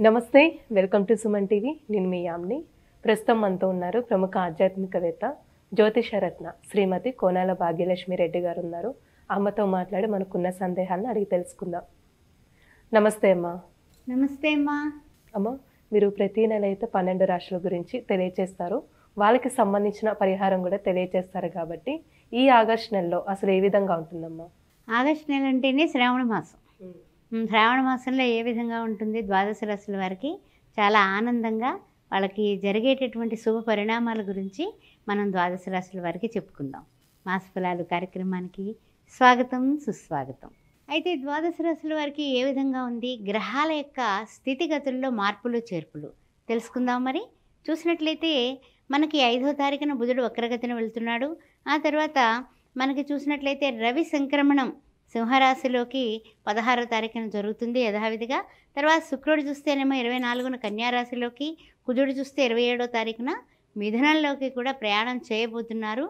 నమస్తే, welcome to Suman TV. నేను మీ యామ్ని. ప్రస్తుతం మనతో ఉన్నారు ప్రముఖ ఆధ్యాత్మికవేత్త జ్యోతిషరత్న శ్రీమతి కోనాల భాగ్యలక్ష్మి రెడ్డి గారు ఉన్నారు. అమ్మతో మాట్లాడి మనకున్న సందేహాలను అడిగి తెలుసుకుందాం. నమస్తే అమ్మా. నమస్తే అమ్మా. అమ్మ, మీరు ప్రతి నెల అయితే 12 రాశుల గురించి తెలియజేస్తారు, వాళ్ళకి సంబంధించిన పరిహారం కూడా తెలియజేస్తారు. కాబట్టి ఈ ఆగస్టు నెలలో అసలు ఏ విధంగా ఉంటుందమ్మా? ఆగస్టు నెల అంటేనే శ్రావణ మాసం. శ్రావణ మాసంలో ఏ విధంగా ఉంటుంది? ద్వాదశ రాశుల వారికి చాలా ఆనందంగా వాళ్ళకి జరిగేటటువంటి శుభ పరిణామాల గురించి మనం ద్వాదశ రాశుల వారికి చెప్పుకుందాం. మాస ఫలాలు కార్యక్రమానికి స్వాగతం, సుస్వాగతం. అయితే ద్వాదశ రాశుల వారికి ఏ విధంగా ఉంది? గ్రహాల యొక్క స్థితిగతుల్లో మార్పులు చేర్పులు తెలుసుకుందాం. మరి చూసినట్లయితే మనకి 5వ తారీఖున బుధుడు వక్రగతిన వెళ్తున్నాడు. ఆ తర్వాత మనకి చూసినట్లయితే రవి సంక్రమణం సింహరాశిలోకి 16వ తారీఖున జరుగుతుంది యథావిధిగా. తర్వాత శుక్రుడు చూస్తేనేమో 24న కన్యారాశిలోకి, కుజుడు చూస్తే 27వ తారీఖున మిథునంలోకి కూడా ప్రయాణం చేయబోతున్నారు.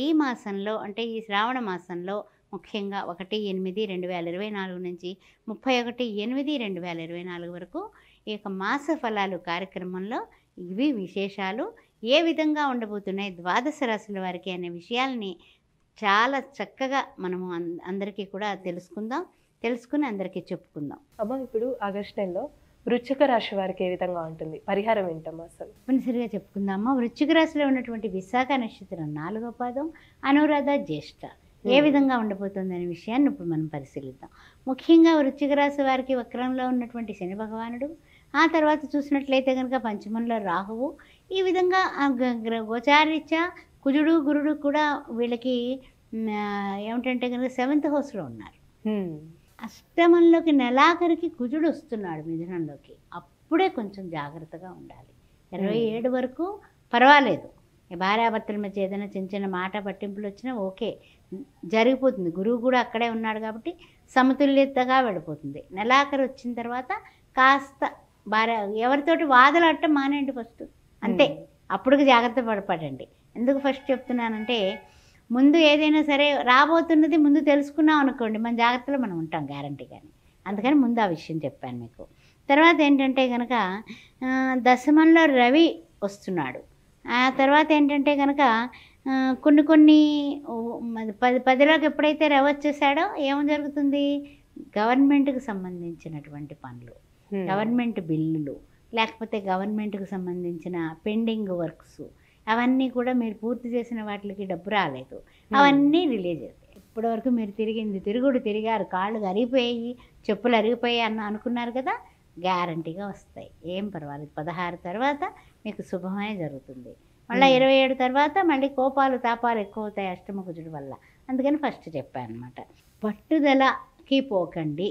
ఈ మాసంలో అంటే ఈ శ్రావణ మాసంలో ముఖ్యంగా 1/8/2024 నుంచి 31/8/2024 వరకు ఈ యొక్క మాస ఫలాలు కార్యక్రమంలో ఇవి విశేషాలు ఏ విధంగా ఉండబోతున్నాయి ద్వాదశ రాశుల వారికి అనే విషయాల్ని చాలా చక్కగా మనము అందరికీ కూడా తెలుసుకుని అందరికీ చెప్పుకుందాం. అమ్మ, ఇప్పుడు ఆగస్టు నెలలో వృశ్చిక రాశి వారికి ఏ విధంగా ఉంటుంది? పరిహారం ఏంటమ్మా అసలు? తప్పనిసరిగా చెప్పుకుందామా. వృశ్చిక రాశిలో ఉన్నటువంటి విశాఖ నక్షత్రం 4వ పాదం, అనురాధ, జ్యేష్ఠ ఏ విధంగా ఉండబోతుంది అనే విషయాన్ని ఇప్పుడు మనం పరిశీలిద్దాం. ముఖ్యంగా వృశ్చిక రాశి వారికి వక్రంలో ఉన్నటువంటి శని భగవానుడు, ఆ తర్వాత చూసినట్లయితే కనుక పంచమంలో రాహువు, ఈ విధంగా గోచారీత్యా కుజుడు గురుడు కూడా వీళ్ళకి ఏమిటంటే కనుక 7th హౌస్లో ఉన్నారు. అష్టమంలోకి నెలాఖరికి కుజుడు వస్తున్నాడు మిథునంలోకి. అప్పుడే కొంచెం జాగ్రత్తగా ఉండాలి. 27 వరకు పర్వాలేదు, భార్యాభర్తల మధ్య ఏదైనా చిన్న చిన్న మాట పట్టింపులు వచ్చినా ఓకే, జరిగిపోతుంది. గురువు కూడా అక్కడే ఉన్నాడు కాబట్టి సమతుల్యతగా వెళ్ళిపోతుంది. నెలాఖరు వచ్చిన తర్వాత కాస్త ఎవరితోటి వాదలాడటం మానేయండి ఫస్ట్, అంతే. అప్పటికి జాగ్రత్త పడపడండి. ఎందుకు ఫస్ట్ చెప్తున్నానంటే, ముందు ఏదైనా సరే రాబోతున్నది ముందు తెలుసుకున్నాం అనుకోండి, మన జాగ్రత్తలో మనం ఉంటాం గ్యారంటీ. కానీ అందుకని ముందు ఆ విషయం చెప్పాను మీకు. తర్వాత ఏంటంటే కనుక దశమంలో రవి వస్తున్నాడు. ఆ తర్వాత ఏంటంటే కనుక కొన్ని 10లోకి ఎప్పుడైతే రవి వచ్చేసాడో ఏం జరుగుతుంది? గవర్నమెంట్కి సంబంధించినటువంటి పనులు, గవర్నమెంట్ బిల్లులు, లేకపోతే గవర్నమెంట్కి సంబంధించిన పెండింగ్ వర్క్స్, అవన్నీ కూడా మీరు పూర్తి చేసిన వాటికి డబ్బు రాలేదు, అవన్నీ రిలీజ్ అవుతాయి. ఇప్పటివరకు మీరు తిరిగారు, కాళ్ళు అరిగిపోయాయి, చెప్పులు అరిగిపోయాయి అనుకున్నారు కదా, గ్యారంటీగా వస్తాయి. ఏం పర్వాలేదు. 16 తర్వాత మీకు శుభమే జరుగుతుంది. మళ్ళీ 27 తర్వాత మళ్ళీ కోపాలు తాపాలు ఎక్కువ అవుతాయి అష్టమ కుజుడు వల్ల. అందుకని ఫస్ట్ చెప్పాను అనమాట. పట్టుదలకి పోకండి,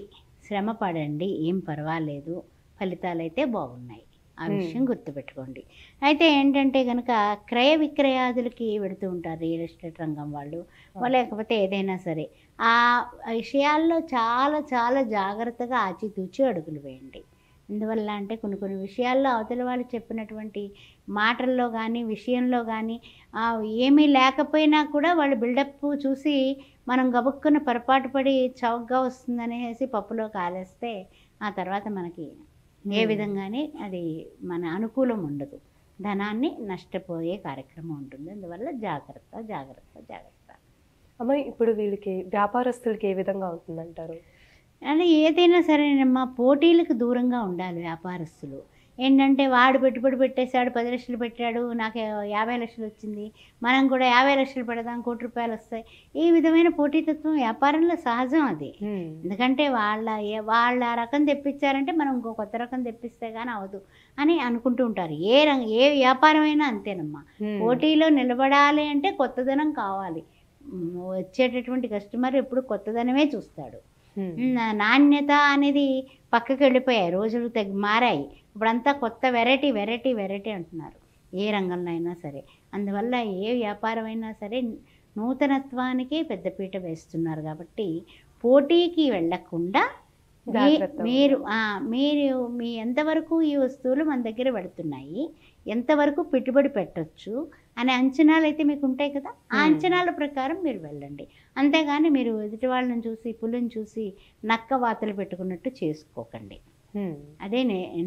శ్రమ పడండి, ఏం పర్వాలేదు, ఫలితాలు అయితే బాగున్నాయి. ఆ విషయం గుర్తుపెట్టుకోండి. అయితే ఏంటంటే కనుక క్రయ విక్రయాదులకి వెళుతూ ఉంటారు రియల్ ఎస్టేట్ రంగం వాళ్ళు, లేకపోతే ఏదైనా సరే ఆ విషయాల్లో చాలా చాలా జాగ్రత్తగా ఆచితూచి అడుగులు వేయండి. ఎందువల్ల అంటే కొన్ని విషయాల్లో అవతల వాళ్ళు చెప్పినటువంటి మాటల్లో కానీ విషయంలో కానీ ఏమీ లేకపోయినా కూడా వాళ్ళు బిల్డప్ చూసి మనం గబుక్కున పొరపాటు పడి చౌకగా వస్తుందనేసి పప్పులో కాలేస్తే ఆ తర్వాత మనకి ఏ విధంగానే అది మన అనుకూలం ఉండదు, ధనాన్ని నష్టపోయే కార్యక్రమం ఉంటుంది. అందువల్ల జాగ్రత్త జాగ్రత్త జాగ్రత్త. అమ్మ, ఇప్పుడు వీళ్ళకి వ్యాపారస్తులకి ఏ విధంగా ఉంటుందంటారు? అంటే ఏదైనా సరేనమ్మా, పోటీలకు దూరంగా ఉండాలి వ్యాపారస్తులు. ఏంటంటే వాడు పెట్టుబడి పెట్టేశాడు, 10 లక్షలు పెట్టాడు, నాకు 50 లక్షలు వచ్చింది, మనం కూడా 50 లక్షలు పెడదాం, ₹1 కోటి వస్తాయి. ఈ విధమైన పోటీతత్వం వ్యాపారంలో సహజం అది. ఎందుకంటే వాళ్ళ రకం తెప్పించారంటే మనం ఇంకో కొత్త రకం తెప్పిస్తే కానీ అవదు అని అనుకుంటూ ఉంటారు. ఏ వ్యాపారమైనా అంతేనమ్మా. పోటీలో నిలబడాలి అంటే కొత్తదనం కావాలి. వచ్చేటటువంటి కస్టమర్ ఎప్పుడు కొత్తదనమే చూస్తాడు. నాణ్యత అనేది పక్కకి వెళ్ళిపోయాయి, రోజులు మారాయి. ఇప్పుడంతా కొత్త వెరైటీ అంటున్నారు ఏ రంగంలో అయినా సరే. అందువల్ల ఏ వ్యాపారం అయినా సరే నూతనత్వానికి పెద్దపీట వేస్తున్నారు. కాబట్టి పోటీకి వెళ్ళకుండా మీరు మీ ఎంతవరకు ఈ వస్తువులు మన దగ్గర పెడుతున్నాయి, ఎంతవరకు పెట్టుబడి పెట్టచ్చు అనే అంచనాలు అయితే మీకు ఉంటాయి కదా, ఆ అంచనాల ప్రకారం మీరు వెళ్ళండి. అంతేగాని మీరు ఎదుటి వాళ్ళని చూసి పులిని చూసి నక్క వాతలు పెట్టుకున్నట్టు చేసుకోకండి. అదే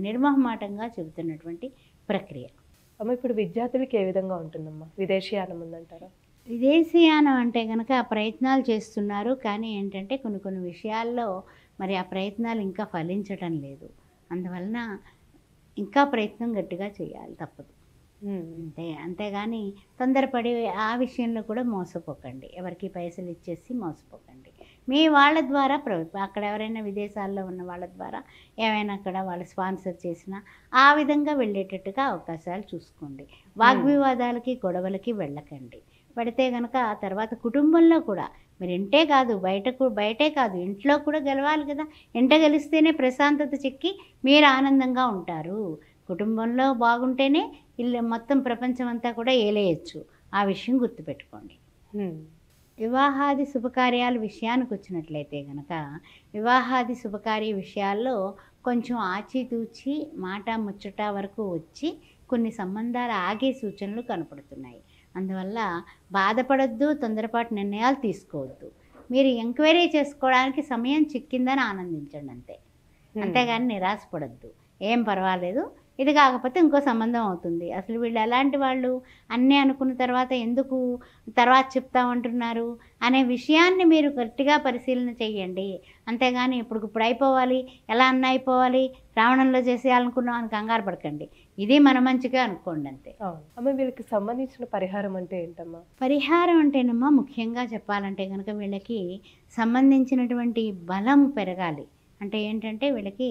నిర్మోహమాటంగా చెబుతున్నటువంటి ప్రక్రియ. అమ్మ ఇప్పుడు విద్యార్థులకి ఏ విధంగా ఉంటుందమ్మా? విదేశీయానం ఉందంటారా? విదేశీయానం అంటే కనుక ప్రయత్నాలు చేస్తున్నారు. కానీ ఏంటంటే కొన్ని కొన్ని విషయాల్లో మరి ఆ ప్రయత్నాలు ఇంకా ఫలించటం లేదు. అందువలన ఇంకా ప్రయత్నం గట్టిగా చేయాలి, తప్పదు. అంతేగాని తొందరపడి ఆ విషయంలో కూడా మోసపోకండి. ఎవరికి పైసలు ఇచ్చేసి మోసపోకండి. మీ వాళ్ళ ద్వారా అక్కడ ఎవరైనా విదేశాల్లో ఉన్న వాళ్ళ ద్వారా ఏమైనా అక్కడ వాళ్ళు స్పాన్సర్ చేసినా ఆ విధంగా వెళ్ళేటట్టుగా అవకాశాలు చూసుకోండి. వాగ్వివాదాలకి గొడవలకి వెళ్ళకండి. పడితే కనుక ఆ తర్వాత కుటుంబంలో కూడా మీరు ఇంటే కాదు బయటే కాదు ఇంట్లో కూడా గెలవాలి కదా. ఇంట గెలిస్తేనే ప్రశాంతత చిక్కి మీరు ఆనందంగా ఉంటారు. కుటుంబంలో బాగుంటేనే ఇల్లు మొత్తం ప్రపంచం అంతా కూడా ఏలేయచ్చు. ఆ విషయం గుర్తుపెట్టుకోండి. వివాహాది శుభకార్యాల విషయానికి వచ్చినట్లయితే కనుక వివాహాది శుభకార్య విషయాల్లో కొంచెం ఆచితూచి మాట ముచ్చట వరకు వచ్చి కొన్ని సంబంధాలు ఆగే సూచనలు కనపడుతున్నాయి. అందువల్ల బాధపడొద్దు, తొందరపాటు నిర్ణయాలు తీసుకోవద్దు. మీరు ఎంక్వైరీ చేసుకోవడానికి సమయం చిక్కిందని ఆనందించండి అంతే. అంతేగాని నిరాశపడద్దు. ఏం పర్వాలేదు, ఇది కాకపోతే ఇంకో సంబంధం అవుతుంది. అసలు వీళ్ళు ఎలాంటి వాళ్ళు అన్నీ అనుకున్న తర్వాత ఎందుకు తర్వాత చెప్తామంటున్నారు అనే విషయాన్ని మీరు గట్టిగా పరిశీలన చెయ్యండి. అంతేగాని ఇప్పుడు అయిపోవాలి, ఎలా అన్న అయిపోవాలి, రావణంలో చేసేయాలనుకున్నాం అని కంగారు పడకండి. ఇది మన మంచిగా అనుకోండి అంతే. అమ్మ వీళ్ళకి సంబంధించిన పరిహారం అంటే ఏంటమ్మా? పరిహారం అంటేనమ్మా ముఖ్యంగా చెప్పాలంటే కనుక వీళ్ళకి సంబంధించినటువంటి బలం పెరగాలి. అంటే ఏంటంటే వీళ్ళకి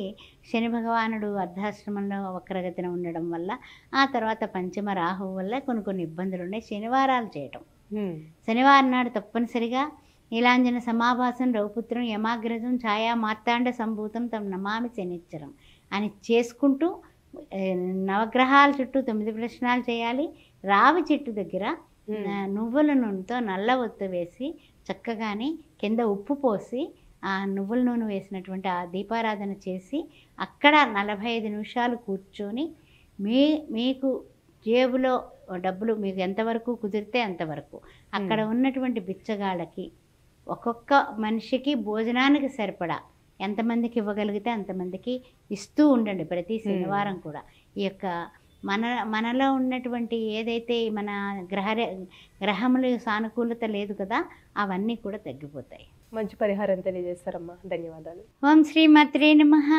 శని భగవానుడు అర్ధాశ్రమంలో వక్రగతిన ఉండడం వల్ల ఆ తర్వాత పంచమ రాహువు వల్ల కొన్ని ఇబ్బందులు ఉన్నాయి. శనివారాలు చేయటం, శనివారం నాడు తప్పనిసరిగా నీలాంజన సమాభాసం రౌపుత్రం యమాగ్రజం ఛాయా మార్తాండ సంభూతం తమ నమామి శనిచ్చరం అని చేసుకుంటూ నవగ్రహాల చుట్టూ 9 ప్రశ్నలు చేయాలి. రావి చెట్టు దగ్గర నువ్వుల నూనెతో నల్ల ఒత్తు వేసి చక్కగాని కింద ఉప్పు పోసి ఆ నువ్వుల నూనె వేసినటువంటి ఆ దీపారాధన చేసి అక్కడ 45 నిమిషాలు కూర్చొని మీకు జేబులో డబ్బులు మీకు ఎంతవరకు కుదిరితే అంతవరకు అక్కడ ఉన్నటువంటి బిచ్చగాళ్ళకి ఒక్కొక్క మనిషికి భోజనానికి సరిపడా ఎంతమందికి ఇవ్వగలిగితే అంతమందికి ఇస్తూ ఉండండి ప్రతి శనివారం కూడా. ఈ యొక్క మనలో ఉన్నటువంటి ఏదైతే మన గ్రహములు సానుకూలత లేదు కదా, అవన్నీ కూడా తగ్గిపోతాయి. మంచి పరిహారం తెలియజేస్తారమ్మా. ధన్యవాదాలు. ఓం శ్రీ మాత్రే నమః.